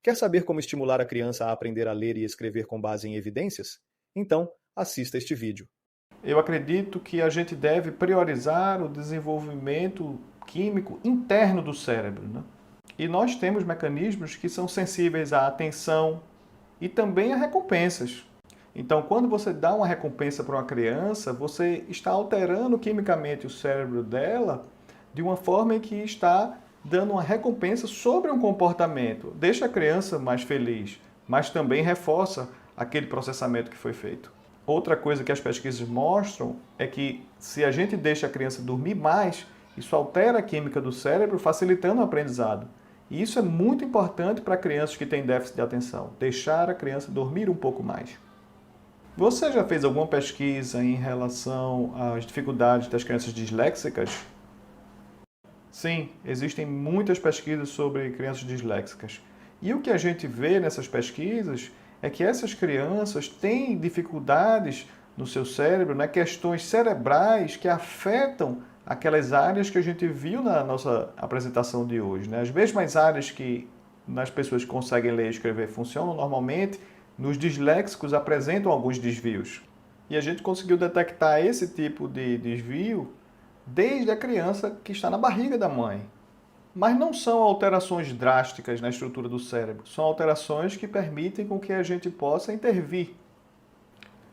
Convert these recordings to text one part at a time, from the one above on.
Quer saber como estimular a criança a aprender a ler e escrever com base em evidências? Então, assista este vídeo. Eu acredito que a gente deve priorizar o desenvolvimento químico interno do cérebro, né? E nós temos mecanismos que são sensíveis à atenção e também a recompensas. Então, quando você dá uma recompensa para uma criança, você está alterando quimicamente o cérebro dela de uma forma em que está dando uma recompensa sobre um comportamento. Deixa a criança mais feliz, mas também reforça aquele processamento que foi feito. Outra coisa que as pesquisas mostram é que se a gente deixa a criança dormir mais, isso altera a química do cérebro, facilitando o aprendizado. E isso é muito importante para crianças que têm déficit de atenção, deixar a criança dormir um pouco mais. Você já fez alguma pesquisa em relação às dificuldades das crianças disléxicas? Sim, existem muitas pesquisas sobre crianças disléxicas. E o que a gente vê nessas pesquisas é que essas crianças têm dificuldades no seu cérebro, né, questões cerebrais que afetam aquelas áreas que a gente viu na nossa apresentação de hoje, né? As mesmas áreas que nas pessoas que conseguem ler e escrever funcionam normalmente, nos disléxicos apresentam alguns desvios. E a gente conseguiu detectar esse tipo de desvio desde a criança que está na barriga da mãe. Mas não são alterações drásticas na estrutura do cérebro, são alterações que permitem com que a gente possa intervir.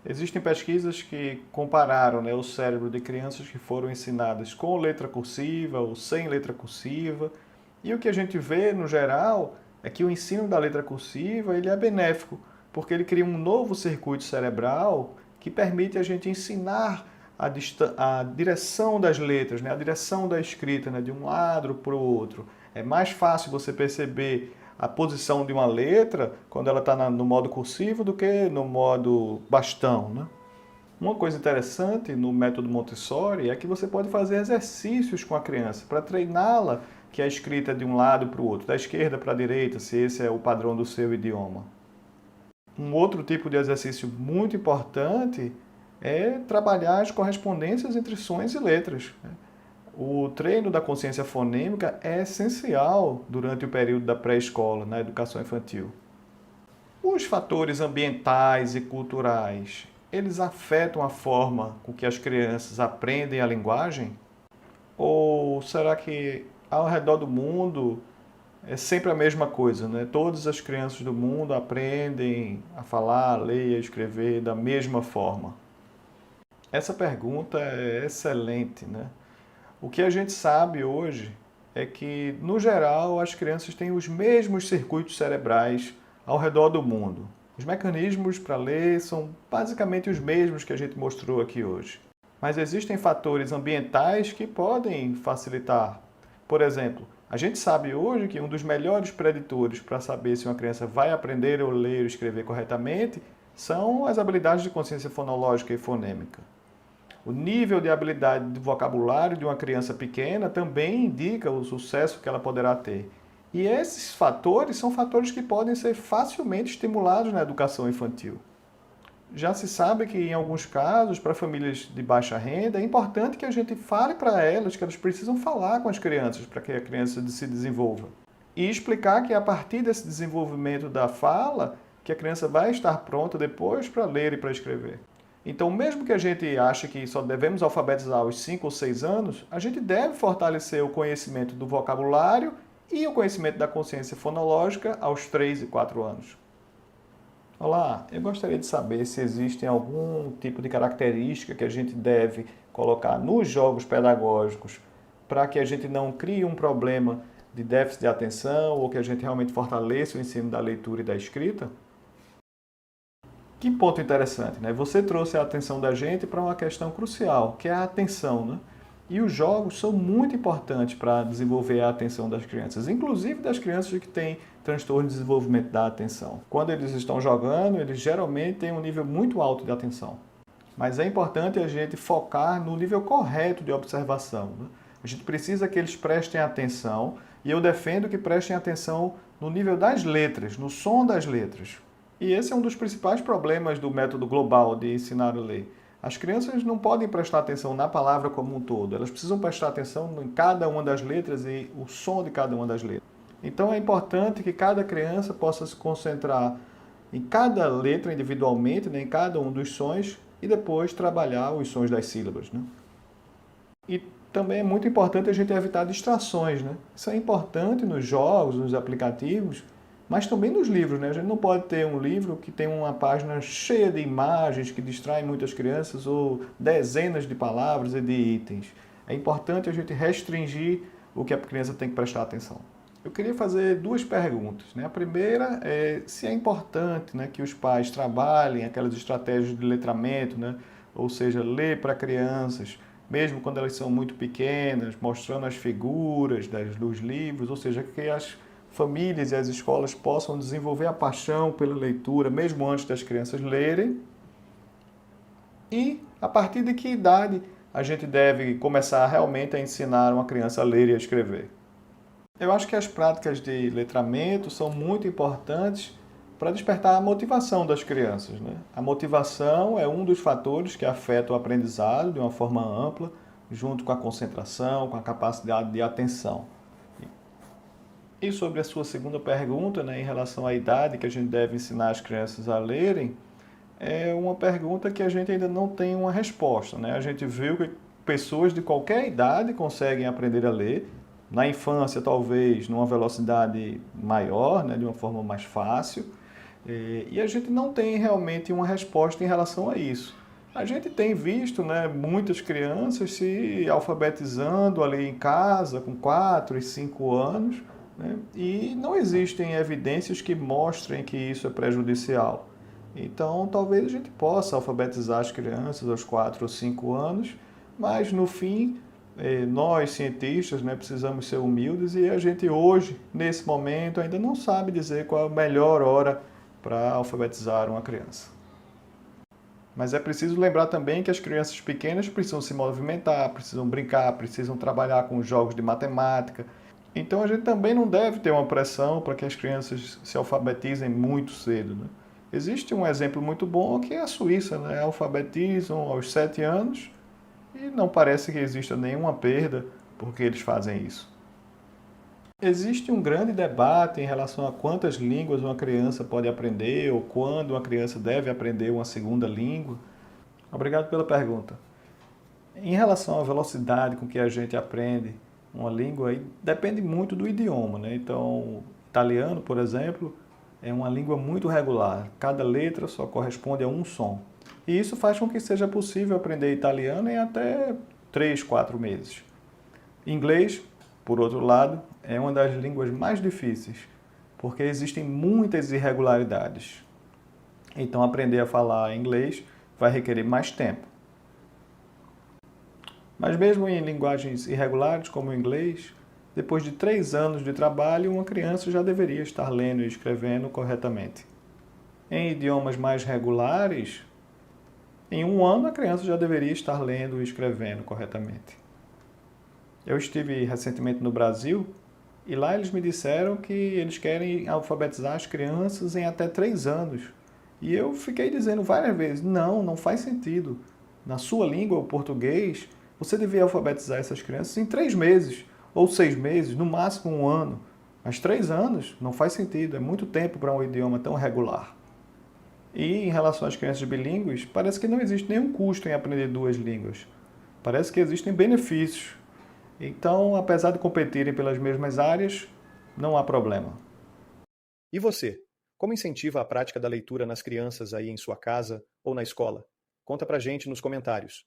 Existem pesquisas que compararam, né, o cérebro de crianças que foram ensinadas com letra cursiva ou sem letra cursiva, e o que a gente vê, no geral, é que o ensino da letra cursiva ele é benéfico, porque ele cria um novo circuito cerebral que permite a gente ensinar a direção das letras, né? A direção da escrita, né? De um lado para o outro. É mais fácil você perceber a posição de uma letra quando ela está no modo cursivo do que no modo bastão, né? Uma coisa interessante no método Montessori é que você pode fazer exercícios com a criança para treiná-la que é a escrita de um lado para o outro, da esquerda para a direita, se esse é o padrão do seu idioma. Um outro tipo de exercício muito importante é trabalhar as correspondências entre sons e letras. O treino da consciência fonêmica é essencial durante o período da pré-escola, na educação infantil. Os fatores ambientais e culturais, eles afetam a forma com que as crianças aprendem a linguagem? Ou será que ao redor do mundo é sempre a mesma coisa, né? Todas as crianças do mundo aprendem a falar, a ler e a escrever da mesma forma? Essa pergunta é excelente, né? O que a gente sabe hoje é que, no geral, as crianças têm os mesmos circuitos cerebrais ao redor do mundo. Os mecanismos para ler são basicamente os mesmos que a gente mostrou aqui hoje. Mas existem fatores ambientais que podem facilitar. Por exemplo, a gente sabe hoje que um dos melhores preditores para saber se uma criança vai aprender a ler ou escrever corretamente são as habilidades de consciência fonológica e fonêmica. O nível de habilidade de vocabulário de uma criança pequena também indica o sucesso que ela poderá ter. E esses fatores são fatores que podem ser facilmente estimulados na educação infantil. Já se sabe que, em alguns casos, para famílias de baixa renda, é importante que a gente fale para elas que elas precisam falar com as crianças para que a criança se desenvolva. E explicar que, a partir desse desenvolvimento da fala, que a criança vai estar pronta depois para ler e para escrever. Então, mesmo que a gente ache que só devemos alfabetizar aos 5 ou 6 anos, a gente deve fortalecer o conhecimento do vocabulário e o conhecimento da consciência fonológica aos 3 e 4 anos. Olá, eu gostaria de saber se existem algum tipo de característica que a gente deve colocar nos jogos pedagógicos para que a gente não crie um problema de déficit de atenção ou que a gente realmente fortaleça o ensino da leitura e da escrita. Que ponto interessante, né? Você trouxe a atenção da gente para uma questão crucial, que é a atenção, né? E os jogos são muito importantes para desenvolver a atenção das crianças, inclusive das crianças que têm transtorno de desenvolvimento da atenção. Quando eles estão jogando, eles geralmente têm um nível muito alto de atenção. Mas é importante a gente focar no nível correto de observação, né? A gente precisa que eles prestem atenção, e eu defendo que prestem atenção no nível das letras, no som das letras. E esse é um dos principais problemas do método global de ensinar a ler. As crianças não podem prestar atenção na palavra como um todo, elas precisam prestar atenção em cada uma das letras e o som de cada uma das letras. Então é importante que cada criança possa se concentrar em cada letra individualmente, né, em cada um dos sons, e depois trabalhar os sons das sílabas, né? E também é muito importante a gente evitar distrações, né? Isso é importante nos jogos, nos aplicativos, mas também nos livros, né? A gente não pode ter um livro que tem uma página cheia de imagens que distraem muitas crianças ou dezenas de palavras e de itens. É importante a gente restringir o que a criança tem que prestar atenção. Eu queria fazer duas perguntas, né? A primeira é se é importante, né, que os pais trabalhem aquelas estratégias de letramento, né? Ou seja, ler para crianças, mesmo quando elas são muito pequenas, mostrando as figuras dos livros, ou seja, que as famílias e as escolas possam desenvolver a paixão pela leitura, mesmo antes das crianças lerem. E a partir de que idade a gente deve começar realmente a ensinar uma criança a ler e a escrever? Eu acho que as práticas de letramento são muito importantes para despertar a motivação das crianças, né? A motivação é um dos fatores que afeta o aprendizado de uma forma ampla, junto com a concentração, com a capacidade de atenção. E sobre a sua segunda pergunta, né, em relação à idade que a gente deve ensinar as crianças a lerem, é uma pergunta que a gente ainda não tem uma resposta, né? A gente viu que pessoas de qualquer idade conseguem aprender a ler, na infância talvez numa velocidade maior, né, de uma forma mais fácil, e a gente não tem realmente uma resposta em relação a isso. A gente tem visto, né, muitas crianças se alfabetizando ali em casa com 4 e 5 anos, né, e não existem evidências que mostrem que isso é prejudicial. Então, talvez a gente possa alfabetizar as crianças aos 4 ou 5 anos, mas no fim, nós cientistas, né, precisamos ser humildes e a gente hoje, nesse momento, ainda não sabe dizer qual a melhor hora para alfabetizar uma criança. Mas é preciso lembrar também que as crianças pequenas precisam se movimentar, precisam brincar, precisam trabalhar com jogos de matemática. Então a gente também não deve ter uma pressão para que as crianças se alfabetizem muito cedo, né? Existe um exemplo muito bom que é a Suíça, né? Alfabetizam aos 7 anos e não parece que exista nenhuma perda porque eles fazem isso. Existe um grande debate em relação a quantas línguas uma criança pode aprender ou quando uma criança deve aprender uma segunda língua. Obrigado pela pergunta. Em relação à velocidade com que a gente aprende uma língua, aí depende muito do idioma, né? Então, o italiano, por exemplo, é uma língua muito regular. Cada letra só corresponde a um som. E isso faz com que seja possível aprender italiano em até 3, 4 meses. Inglês, por outro lado, é uma das línguas mais difíceis, porque existem muitas irregularidades. Então, aprender a falar inglês vai requerer mais tempo. Mas mesmo em linguagens irregulares, como o inglês, depois de 3 anos de trabalho, uma criança já deveria estar lendo e escrevendo corretamente. Em idiomas mais regulares, em 1 ano a criança já deveria estar lendo e escrevendo corretamente. Eu estive recentemente no Brasil e lá eles me disseram que eles querem alfabetizar as crianças em até 3 anos. E eu fiquei dizendo várias vezes, não faz sentido. Na sua língua, o português, você devia alfabetizar essas crianças em 3 meses, ou 6 meses, no máximo 1 ano. Mas 3 anos não faz sentido, é muito tempo para um idioma tão regular. E em relação às crianças bilíngues, parece que não existe nenhum custo em aprender 2 línguas. Parece que existem benefícios. Então, apesar de competirem pelas mesmas áreas, não há problema. E você? Como incentiva a prática da leitura nas crianças aí em sua casa ou na escola? Conta pra gente nos comentários.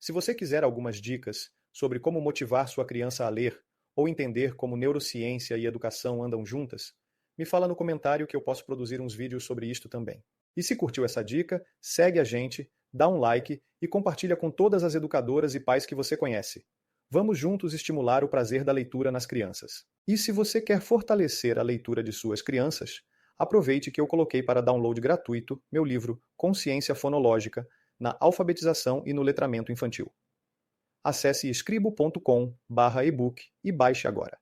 Se você quiser algumas dicas sobre como motivar sua criança a ler ou entender como neurociência e educação andam juntas, me fala no comentário que eu posso produzir uns vídeos sobre isto também. E se curtiu essa dica, segue a gente, dá um like e compartilha com todas as educadoras e pais que você conhece. Vamos juntos estimular o prazer da leitura nas crianças. E se você quer fortalecer a leitura de suas crianças, aproveite que eu coloquei para download gratuito meu livro Consciência Fonológica na alfabetização e no letramento infantil. Acesse escribo.com/ebook e baixe agora.